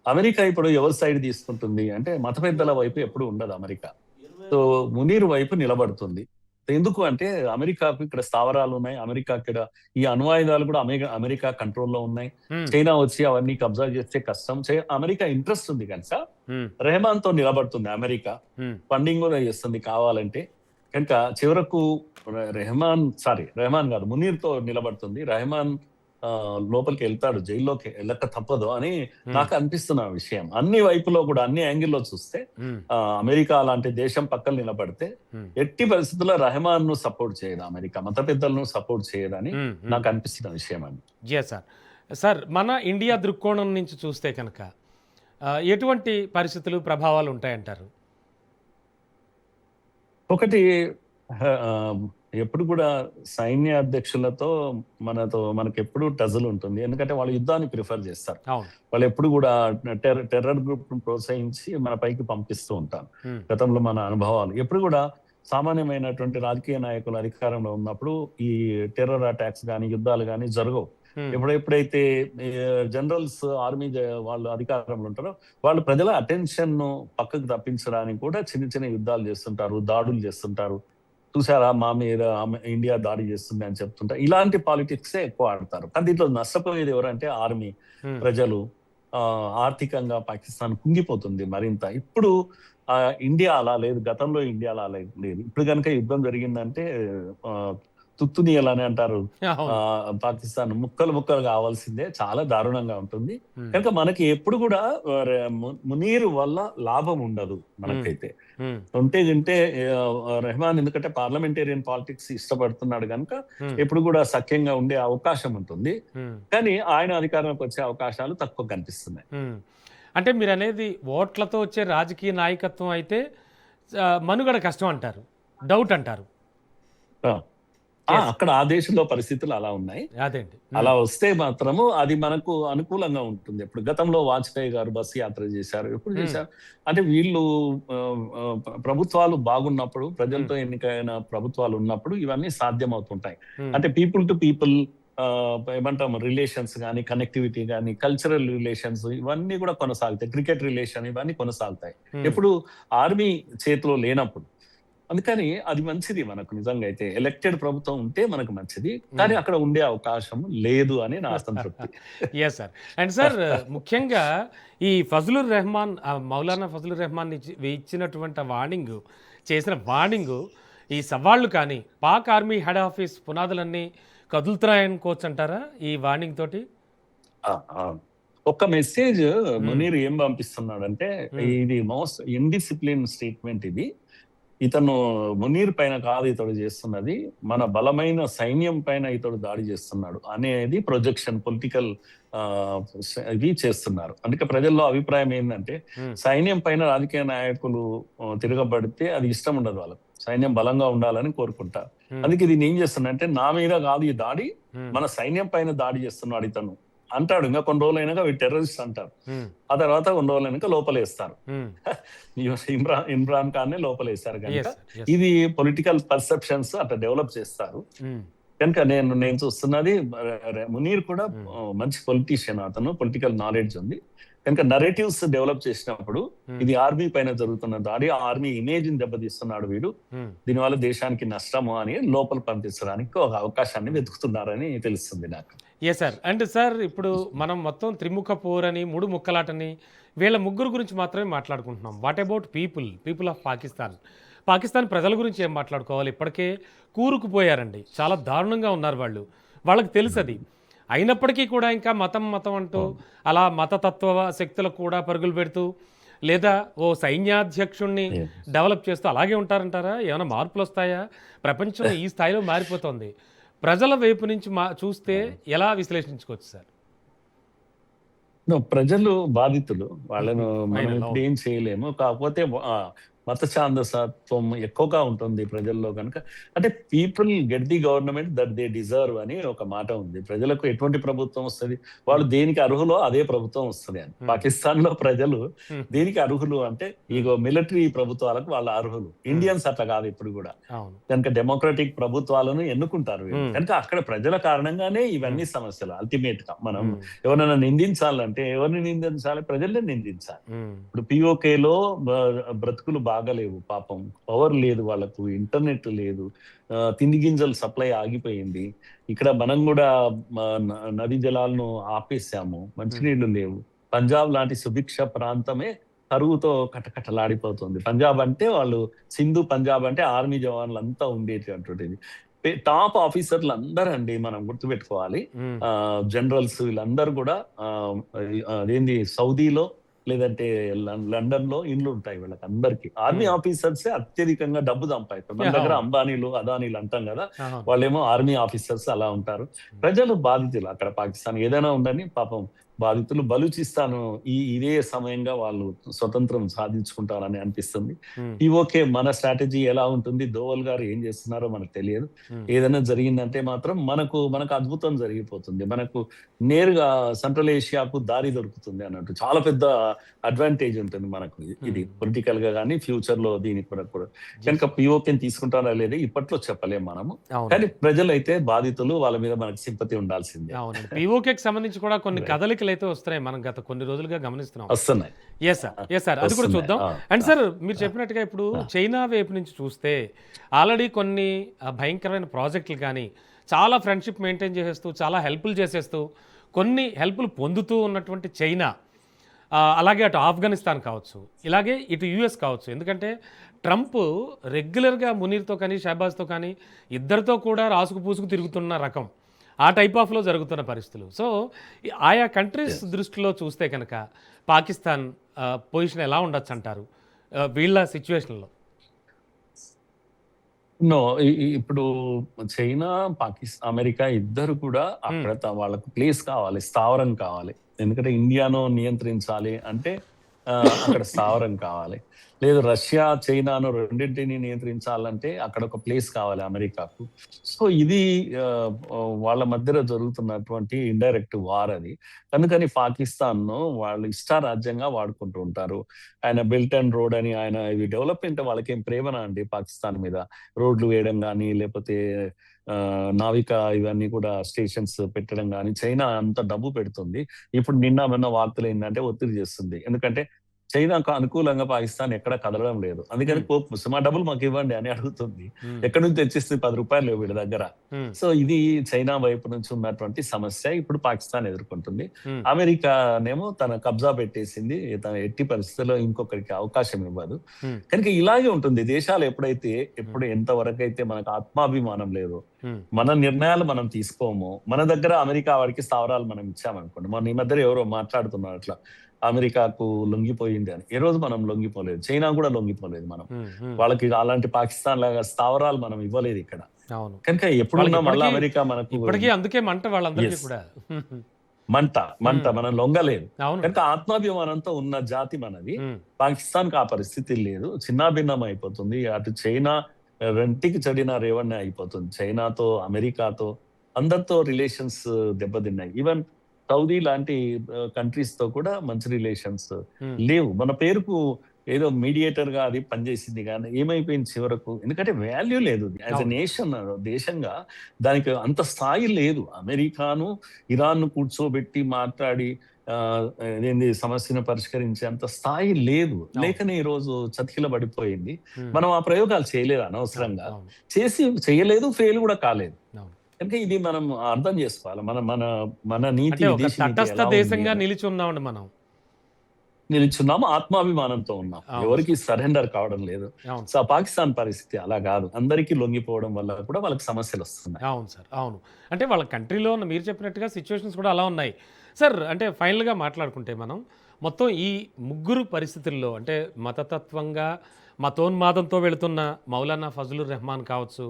అమెరికా ఇప్పుడు ఎవరి సైడ్ తీసుకుంటుంది అంటే మత పెద్దల వైపు ఎప్పుడు ఉండదు అమెరికా. సో మునీర్ వైపు నిలబడుతుంది. ఎందుకు అంటే అమెరికాకు ఇక్కడ స్థావరాలు ఉన్నాయి, అమెరికా ఇక్కడ ఈ అణ్వాయుధాలు కూడా అమెరికా కంట్రోల్లో ఉన్నాయి. చైనా వచ్చి అవన్నీ కబ్జా చేస్తే కష్టం. అమెరికా ఇంట్రెస్ట్ ఉంది కనుక రెహమాన్ తో నిలబడుతుంది అమెరికా. ఫండింగ్ కూడా చేస్తుంది కావాలంటే. కనుక చివరకు రెహమాన్ కాదు, మునీర్ తో నిలబడుతుంది. రెహమాన్ లోపలికి వెళ్తాడు, జైల్లోకి వెళ్ళక తప్పదు అని నాకు అనిపిస్తున్న విషయం. అన్ని వైపులో కూడా అన్ని యాంగిల్లో చూస్తే అమెరికా లాంటి దేశం పక్కన నిలబడితే ఎట్టి పరిస్థితుల్లో రెహమాన్ ను సపోర్ట్ చేయదు అమెరికా, మత పెద్దలను సపోర్ట్ చేయదని నాకు అనిపిస్తున్న విషయం అండి. సార్, మన ఇండియా దృక్కోణం నుంచి చూస్తే కనుక ఎటువంటి పరిస్థితులు, ప్రభావాలు ఉంటాయంటారు? ఒకటి, ఎప్పుడు కూడా సైన్య అధ్యక్షులతో మనకు ఎప్పుడు టజల్ ఉంటుంది. ఎందుకంటే వాళ్ళు యుద్ధాన్ని ప్రిఫర్ చేస్తారు. వాళ్ళు ఎప్పుడు కూడా టెర్రర్ గ్రూప్ ప్రోత్సహించి మన పైకి పంపిస్తూ ఉంటారు. గతంలో మన అనుభవాలు ఎప్పుడు కూడా సామాన్యమైనటువంటి రాజకీయ నాయకులు అధికారంలో ఉన్నప్పుడు ఈ టెర్రర్ అటాక్స్ కానీ యుద్ధాలు కానీ జరగవు. ఎప్పుడైతే జనరల్స్, ఆర్మీ వాళ్ళు అధికారంలో ఉంటారో వాళ్ళు ప్రజల అటెన్షన్ ను పక్కకు తప్పించడానికి కూడా చిన్న చిన్న యుద్ధాలు చేస్తుంటారు, దాడులు చేస్తుంటారు. చూసారా మా మీద ఇండియా దాడి చేస్తుంది అని చెప్తుంటారు. ఇలాంటి పాలిటిక్స్ ఎక్కువ ఆడతారు. కానీ దీంట్లో నష్టపోయేది ఎవరంటే ఆర్మీ, ప్రజలు. ఆర్థికంగా పాకిస్తాన్ కుంగిపోతుంది మరింత. ఇప్పుడు ఇండియా అలా లేదు, గతంలో ఇండియా అలా లేదు. ఇప్పుడు కనుక యుద్ధం జరిగిందంటే తుత్తునియలని అంటారు, పాకిస్తాన్ ముక్కలు కావాల్సిందే, చాలా దారుణంగా ఉంటుంది. కనుక మనకి ఎప్పుడు కూడా మునీర్ వల్ల లాభం ఉండదు మనకైతే. ఉంటే రెహమాన్ ఎందుకంటే పార్లమెంటేరియన్ పాలిటిక్స్ ఇష్టపడుతున్నాడు కనుక ఎప్పుడు కూడా సఖ్యంగా ఉండే అవకాశం ఉంటుంది. కానీ ఆయన అధికారంలోకి వచ్చే అవకాశాలు తక్కువ కనిపిస్తున్నాయి. అంటే మీరు అనేది ఓట్లతో వచ్చే రాజకీయ నాయకత్వం అయితే మనుగడ కష్టం అంటారు, డౌట్ అంటారు. అక్కడ ఆ దేశంలో పరిస్థితులు అలా ఉన్నాయి. అలా వస్తే మాత్రము అది మనకు అనుకూలంగా ఉంటుంది. ఇప్పుడు గతంలో వాజ్పేయి గారు బస్సు యాత్ర చేశారు, ఎప్పుడు చేశారు అంటే వీళ్ళు ప్రభుత్వాలు బాగున్నప్పుడు, ప్రజలతో ఎన్నికైన ప్రభుత్వాలు ఉన్నప్పుడు ఇవన్నీ సాధ్యం అవుతుంటాయి. అంటే పీపుల్ టు పీపుల్ ఏమంటాం రిలేషన్స్ కానీ, కనెక్టివిటీ కానీ, కల్చరల్ రిలేషన్స్ ఇవన్నీ కూడా కొనసాగుతాయి. క్రికెట్ రిలేషన్ ఇవన్నీ కొనసాగుతాయి ఎప్పుడు ఆర్మీ చేతిలో లేనప్పుడు. అందుకని అది మంచిది మనకు. నిజంగా అయితే ఎలక్టెడ్ ప్రభుత్వం ఉంటే మనకు మంచిది, కానీ అక్కడ ఉండే అవకాశం లేదు అని నా సంతృప్తి. సార్. అండ్ సార్, ముఖ్యంగా ఈ ఫజలుర్ రెహమాన్, మౌలానా ఫజలుర్ రెహమాన్ ఇచ్చినటువంటి వార్నింగ్, చేసిన వార్నింగ్, ఈ సవాళ్లు కానీ పాక్ ఆర్మీ హెడ్ ఆఫీస్ పునాదులన్నీ కదులుతున్నాయనుకోవచ్చు అంటారా ఈ వార్నింగ్ తోటి? ఒక మెసేజ్ మునీర్ ఏం పంపిస్తున్నాడంటే, ఇది మోస్ట్ ఇండిసిప్లిన్ స్టేట్మెంట్. ఇది ఇతను మునీర్ పైన కాదు ఇతడు చేస్తున్నది, మన బలమైన సైన్యం పైన ఇతడు దాడి చేస్తున్నాడు అనేది ప్రొజెక్షన్, పొలిటికల్ ఇది చేస్తున్నారు. అందుకే ప్రజల్లో అభిప్రాయం ఏంటంటే సైన్యం పైన రాజకీయ నాయకులు తిరగబడితే అది ఇష్టం ఉండదు వాళ్ళకు. సైన్యం బలంగా ఉండాలని కోరుకుంటారు. అందుకే దీన్ని ఏం చేస్తున్నా అంటే నా మీద కాదు ఈ దాడి, మన సైన్యం పైన దాడి చేస్తున్నాడు ఇతను అంటాడు, ఇంకా కొన్ని రోజులు అయినాక అవి టెర్రరిస్ట్ అంటారు. ఉమ్, ఆ తర్వాత కొన్ని రోజులు అయినాక లోపలేస్తారు. ఉమ్. ఇమ్రాన్ ఖాన్ నే లోపలేస్తారు కనుక ఎస్ సార్, ఎస్. ఇది పొలిటికల్ పర్సెప్షన్స్ అట్లా డెవలప్ చేస్తారు. ఉమ్, కనుక నేను చూస్తున్నది మునీర్ కూడా ఉమ్, మంచి పొలిటీషియన్, అతను పొలిటికల్ నాలెడ్జ్ ఉంది కనుక నరేటివ్స్ డెవలప్ చేసినప్పుడు ఉమ్, ఇది ఆర్మీ పైన జరుగుతున్న దాడి, ఆర్మీ ఇమేజ్ ని దెబ్బతీస్తున్నాడు వీడు, ఉమ్. దీనివల్ల దేశానికి నష్టము అని లోపల పంపించడానికి ఒక అవకాశాన్ని వెతుకుతున్నారని తెలుస్తుంది నాకు. Yes sir. అండ్ సార్, ఇప్పుడు మనం మొత్తం త్రిముఖ పోరని, మూడు ముక్కలాటని, వీళ్ళ ముగ్గురు గురించి మాత్రమే మాట్లాడుకుంటున్నాం. What about people of Pakistan? Pakistan ప్రజల గురించి ఏం మాట్లాడుకోవాలి? ఇప్పటికే కూరుకుపోయారండి, చాలా దారుణంగా ఉన్నారు వాళ్ళు. వాళ్ళకి తెలుసు అది. అయినప్పటికీ కూడా ఇంకా మతం మతం అంటూ అలా మతతత్వ శక్తులకు కూడా పరుగులు పెడుతూ, లేదా ఓ సైన్యాధ్యక్షుణ్ణి Yes. డెవలప్ చేస్తూ అలాగే ఉంటారంటారా? ఏమైనా మార్పులు వస్తాయా? ప్రపంచం ఈ స్థాయిలో మారిపోతుంది. ప్రజల వైపు నుంచి చూస్తే ఎలా విశ్లేషించుకోవచ్చు సార్? ప్రజలు బాధితులు, వాళ్ళను మనం Final, ఇప్పుడు ఏం చేయలేము. కాకపోతే మత ఛాందసత్వం ఎక్కువగా ఉంటుంది ప్రజల్లో కనుక, అంటే people get the government that they deserve అని ఒక మాట ఉంది. ప్రజలకు ఎటువంటి ప్రభుత్వం వస్తుంది, వాళ్ళు దేనికి అర్హులో అదే ప్రభుత్వం వస్తుంది అని. పాకిస్తాన్ లో ప్రజలు దేనికి అర్హులు అంటే ఇగో మిలిటరీ ప్రభుత్వాలకు వాళ్ళ అర్హులు. ఇండియన్స్ అట్లా కాదు ఇప్పుడు కూడా, అవును. కనుక డెమోక్రటిక్ ప్రభుత్వాలను ఎన్నుకుంటారు వీళ్ళు. Hmm. కనుక అక్కడ ప్రజల కారణంగానే ఇవన్నీ సమస్యలు. అల్టిమేట్ గా మనం ఉమ్, ఎవరైనా నిందించాలంటే ఎవరిని నిందించాలి? ప్రజల్ని నిందించాలి. ఉమ్, ఇప్పుడు పిఓకేలో బ్రతుకులు బాగలేవు, పాపం పవర్ లేదు వాళ్ళకు, ఇంటర్నెట్ లేదు, తిండి గింజలు సప్లై ఆగిపోయింది. ఇక్కడ మనం కూడా నదీ జలాలను ఆపేసాము, మంచినీళ్లు లేవు. పంజాబ్ లాంటి సుభిక్ష ప్రాంతమే కరువుతో కటకటలాడిపోతుంది. పంజాబ్ అంటే వాళ్ళు సింధు పంజాబ్ అంటే ఆర్మీ జవాన్లు అంతా ఉండేటటువంటిది. టాప్ ఆఫీసర్లు అందరూ అండి మనం గుర్తుపెట్టుకోవాలి, ఉమ్, జనరల్స్ వీళ్ళందరూ కూడా అదేంది సౌదీలో లేదంటే లండన్ లో ఇండ్లు ఉంటాయి వీళ్ళకి అందరికి. ఆర్మీ ఆఫీసర్స్ అత్యధికంగా డబ్బు సంపాదిస్తారు. మన దగ్గర అంబానీలు అదానీలు అంటాం కదా, ఆహా. వాళ్ళేమో ఆర్మీ ఆఫీసర్స్ అలా ఉంటారు. ప్రజలు బాధితులు అక్కడ పాకిస్తాన్ ఏదైనా ఉండని పాపం బాధితులు. బలూచిస్తాన్ ఇదే సమయంగా వాళ్ళు స్వతంత్రం సాధించుకుంటారని అనిపిస్తుంది. ఉమ్, ఓకే, మన స్ట్రాటజీ ఎలా ఉంటుంది, దోవల్ గారు ఏం చేస్తున్నారో మనకు తెలియదు. ఉమ్, ఏదైనా జరిగిందంటే మాత్రం మనకు అద్భుతం జరిగిపోతుంది. మనకు నేరుగా సెంట్రల్ ఏషియాకు దారి దొరుకుతుంది అన్నట్టు, చాలా పెద్ద అడ్వాంటేజ్ ఉంటుంది మనకు ఇది పొలిటికల్ గా కానీ ఫ్యూచర్ లో దీనికి కూడా. కనుక పిఓకేని తీసుకుంటారా లేదా ఇప్పట్లో చెప్పలేము మనము, అవును. కానీ ప్రజలు అయితే బాధితులు, వాళ్ళ మీద మనకు సింపతి ఉండాల్సిందే. అవునండి. పిఓకేకి సంబంధించి కూడా కొన్ని కదలికలు అయితే వస్తున్నాయి, మనం గత కొన్ని రోజులుగా గమనిస్తున్నాం. వస్తున్నాయి. ఎస్ సార్, ఎస్ సార్, అది కూడా వస్తున్నాయి. చూద్దాం. అండ్ సార్, మీరు చెప్పినట్టుగా ఇప్పుడు చైనా వైపు నుంచి చూస్తే ఆల్రెడీ కొన్ని భయంకరమైన ప్రాజెక్టులు కానీ, చాలా ఫ్రెండ్షిప్ మెయింటైన్ చేసేస్తూ, చాలా హెల్ప్లు చేసేస్తూ, కొన్ని హెల్ప్లు పొందుతూ ఉన్నటువంటి చైనా, అలాగే అటు ఆఫ్ఘనిస్తాన్ కావచ్చు, ఇలాగే ఇటు యుఎస్ కావచ్చు. ఎందుకంటే ట్రంప్ రెగ్యులర్గా మునీర్తో కానీ షహబాజ్తో కానీ ఇద్దరితో కూడా రాసుకు పూసుకు తిరుగుతున్న రకం, ఆ టైప్ ఆఫ్లో జరుగుతున్న పరిస్థితులు. సో ఆయా కంట్రీస్ దృష్టిలో చూస్తే కనుక పాకిస్తాన్ పొజిషన్ ఎలా ఉండొచ్చు అంటారు వీళ్ళ సిచ్యువేషన్లో? నో, ఇప్పుడు చైనా, పాకిస్తాన్, అమెరికా ఇద్దరు కూడా అక్కడ వాళ్ళకు ప్లేస్ కావాలి, స్థావరం కావాలి. ఎందుకంటే ఇండియాను నియంత్రించాలి అంటే అక్కడ స్థావరం కావాలి. లేదు రష్యా చైనాను రెండింటిని నియంత్రించాలంటే అక్కడ ఒక ప్లేస్ కావాలి అమెరికాకు. సో ఇది వాళ్ళ మధ్యలో జరుగుతున్నటువంటి ఇండైరెక్ట్ వార్ అది. అందుకని పాకిస్తాన్ ను వాళ్ళు ఇష్టారాజ్యంగా వాడుకుంటూ ఉంటారు. ఆయన బెల్ట్ అండ్ రోడ్ అని ఆయన ఇవి డెవలప్మెంట్ వాళ్ళకేం ప్రేమనా అండి పాకిస్తాన్ మీద? రోడ్లు వేయడం కానీ లేకపోతే నావిక ఇవన్నీ కూడా స్టేషన్స్ పెట్టడం కానీ చైనా అంత డబ్బు పెడుతుంది. ఇప్పుడు నిన్న వార్తలు ఏంటంటే ఒత్తిడి చేస్తుంది. ఎందుకంటే చైనాకు అనుకూలంగా పాకిస్తాన్ ఎక్కడ కదలడం లేదు. అందుకని మా డబ్బులు మాకు ఇవ్వండి అని అడుగుతుంది. ఎక్కడి నుంచి తెచ్చిస్తుంది? 10 రూపాయలు లేవు వీళ్ళ దగ్గర. సో ఇది చైనా వైపు నుంచి ఉన్నటువంటి సమస్య ఇప్పుడు పాకిస్తాన్ ఎదుర్కొంటుంది. అమెరికానేమో తన కబ్జా పెట్టేసింది, తన ఎట్టి పరిస్థితుల్లో ఇంకొకరికి అవకాశం ఇవ్వదు. కనుక ఇలాగే ఉంటుంది. దేశాలు ఎప్పుడు ఎంతవరకు అయితే మనకు ఆత్మాభిమానం లేదు, మన నిర్ణయాలు మనం తీసుకోము, మన దగ్గర అమెరికా వాడికి స్థావరాలు మనం ఇచ్చామనుకోండి. మన ఈ మధ్య ఎవరో మాట్లాడుతున్నారు అట్లా అమెరికాకు లొంగిపోయింది అని. ఏ రోజు మనం లొంగిపోలేదు, చైనా కూడా లొంగిపోలేదు. మనం వాళ్ళకి అలాంటి పాకిస్తాన్ లాగా స్థావరాలు మనం ఇవ్వలేదు ఇక్కడ. కనుక ఎప్పుడున్నా మళ్ళీ అమెరికా మనకు అందుకే మంట వాళ్ళందరికీ కూడా మంట మనం లొంగలేదు. కనుక ఆత్మాభిమానంతో ఉన్న జాతి మనది. పాకిస్తాన్ కి ఆ పరిస్థితి లేదు, చిన్నాభిన్నం అయిపోతుంది. అటు చైనా రెంటికి చెడిన రేవన్నే అయిపోతుంది. చైనాతో, అమెరికాతో, అందరితో రిలేషన్స్ దెబ్బతిన్నాయి. ఈవెన్ సౌదీ లాంటి కంట్రీస్ తో కూడా మంచి రిలేషన్స్ ఉమ్, లేవు. మన పేరుకు ఏదో మీడియేటర్ గా అది పనిచేసింది కానీ ఏమైపోయింది చివరకు, ఎందుకంటే వాల్యూ లేదు యాజ్ ఎ అవును. నేషన్, దేశంగా దానికి అంత స్థాయి లేదు. అమెరికాను ఇరాన్ ను కూర్చోబెట్టి మాట్లాడి ఆ, ఏంది సమస్యను పరిష్కరించే అంత స్థాయి లేదు. అవును. లేకనే ఈ రోజు చతికిల పడిపోయింది. ఉమ్, మనం ఆ ప్రయోగాలు చేయలేదు అవును. అనవసరంగా, అవును. చేసి చేయలేదు, ఫెయిల్ కూడా కాలేదు. అవును. అంటే ఇది మనం అర్థం చేసుకోవాలి. మన మన మన నీతి, అంటే ఒక విదేశీ నీతి తటస్థ ఎలా ఉంది దేశంగా అని. నిలిచి ఉన్నామండి మనం. నిల్చున్నాము, ఆత్మాభిమానంతో ఉన్నాం, అవును ఎవరికి సార్. సరెండర్ కావడం లేదు. అవును సో సార్. పాకిస్తాన్ పరిస్థితి అలా కాదు, అందరికీ లొంగిపోవడం వల్ల కూడా వాళ్ళకి సమస్యలు వస్తున్నాయి. అవును సార్. అవును. అంటే వాళ్ళ కంట్రీలో ఉన్న మీరు చెప్పినట్టుగా సిచ్యువేషన్స్ కూడా అలా ఉన్నాయి. సార్ అంటే ఫైనల్‌గా మాట్లాడుకుంటే మనం మొత్తం ఈ ముగ్గురు పరిస్థితుల్లో అంటే మతతత్వంగా, మతోన్మాదంతో వెళుతున్న మౌలానా ఫజలుర్ రెహమాన్ కావచ్చు,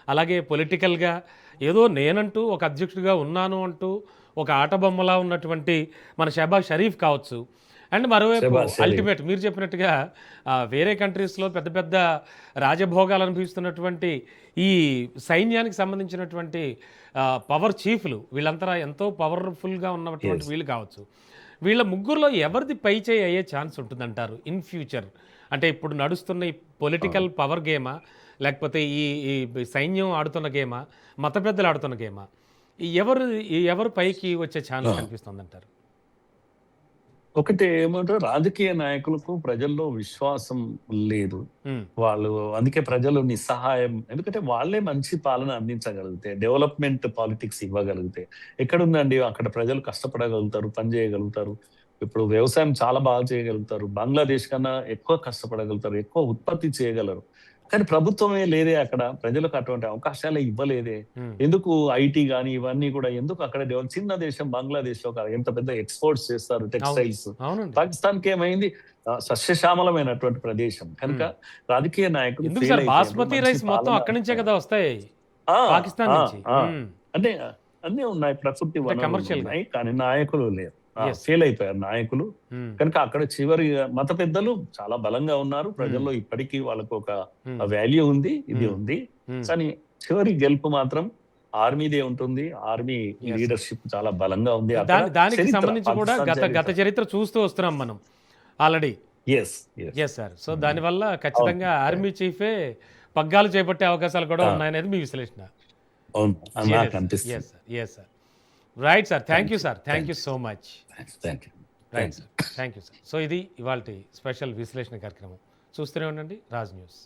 అలాగే పొలిటికల్‌గా ఏదో నేనంటూ ఒక అధ్యక్షుడిగా ఉన్నాను అంటూ ఒక ఆటబొమ్మలా ఉన్నటువంటి మన షహబాజ్ షరీఫ్ కావచ్చు. అండ్ మరోవైపు షబాజ్ షరీఫ్. అల్టిమేట్ మీరు చెప్పినట్టుగా వేరే కంట్రీస్‌లో పెద్ద పెద్ద రాజభోగాలు అనుభవిస్తున్నటువంటి ఈ సైన్యానికి సంబంధించినటువంటి పవర్ చీఫ్‌లు వీళ్ళంతా ఎంతో పవర్‌ఫుల్‌గా ఉన్నటువంటి ఎస్. వీళ్ళు కావచ్చు. వీళ్ళ ముగ్గురులో ఎవరిది పైచేయి అయ్యే ఛాన్స్ ఉంటుందంటారు ఇన్ ఫ్యూచర్? అంటే ఇప్పుడు నడుస్తున్న ఈ పొలిటికల్ పవర్ గేమా? లేకపోతే ఈ ఈ సైన్యం ఆడుతున్న గేమా? మత పెద్దలు ఆడుతున్న గేమా? ఎవరు ఎవరు పైకి వచ్చే ఛాన్స్ కనిపిస్తుందంటారు? ఒకటి ఏమంటారు, రాజకీయ నాయకులకు ప్రజల్లో విశ్వాసం లేదు. హ్మ్. వాళ్ళు అందుకే ప్రజలు నిస్సహాయం, ఎందుకంటే వాళ్ళే మంచి పాలన అందించగలిగితే, డెవలప్మెంట్ పాలిటిక్స్ ఇవ్వగలిగితే ఎక్కడుందండి, అక్కడ ప్రజలు కష్టపడగలుగుతారు, పని చేయగలుగుతారు. ఇప్పుడు వ్యవసాయం చాలా బాగా చేయగలుగుతారు, బంగ్లాదేశ్ కన్నా ఎక్కువ కష్టపడగలుగుతారు, ఎక్కువ ఉత్పత్తి చేయగలరు. కానీ ప్రభుత్వమే లేదే అక్కడ, ప్రజలకు అటువంటి అవకాశాలే ఇవ్వలేదే. హ్మ్. ఎందుకు ఐటీ గాని ఇవన్నీ కూడా ఎందుకు అక్కడ డెవలప్, చిన్న దేశం బంగ్లాదేశ్ ఒక ఎంత పెద్ద ఎక్స్పోర్ట్స్ చేస్తారు అవును. టెక్స్టైల్స్. అవునండి. పాకిస్తాన్‌కి ఏమైంది? సస్యశ్యామలమైనటువంటి ప్రదేశం. కనుక హ్మ్. రాజకీయ నాయకులు ఎందుకు ఫెయిల్ సార్ అయిపోయారు. బాస్మతి మంచి రైస్ మొత్తం పాలన అక్కడి నుంచే కదా వస్తాయి. ఆ! పాకిస్తాన్ ఆ! నుంచి. ఆ! హ్మ్. అంటే అన్నీ ఉన్నాయి. ప్రకృతి అంటే వనరులు కమర్షియల్‌గా. ఉన్నాయి. కానీ నాయకులు లేరు. యెస్. ఫెయిల్ అయిపోయారు నాయకులు. హ్మ్. కనుక అక్కడ చివరి మత పెద్దలు చాలా బలంగా ఉన్నారు. హ్మ్. ప్రజల్లో ఇప్పటికీ వాళ్ళకు ఒక హ్మ్. వాల్యూ ఉంది. ఇది హ్మ్. ఉంది. హ్మ్. కానీ చివరి గెలుపు మాత్రం ఆర్మీదే ఉంటుంది. Army yes. లీడర్‌షిప్ చాలా బలంగా ఉంది అక్కడ. దానికి చరిత్ర, సంబంధించి కూడా పాకిస్తాన్ గత చరిత్ర. గత చరిత్ర చూస్తూ వస్తున్నాం మనం already. Yes. Yes. Yes sir. So హ్మ్. దానివల్ల అవును. ఖచ్చితంగా ఆర్మీ చీఫే పగ్గాలు చేపట్టే అవకాశాలు కూడా ఆ! ఉన్నాయనేది మీ విశ్లేషణ. అవును. నాకు యెస్ సార్. అనిపిస్తుంది. Yes sir. Yes sir. Right sir. Thank thank you you. Sir. Thank thank you you. So much. Thank you. Right thank you. Sir. Thank you sir. So ఇది ఇవాల్టి స్పెషల్ విశ్లేషణ కార్యక్రమం. చూస్తూనే ఉండండి రాజ్ న్యూస్.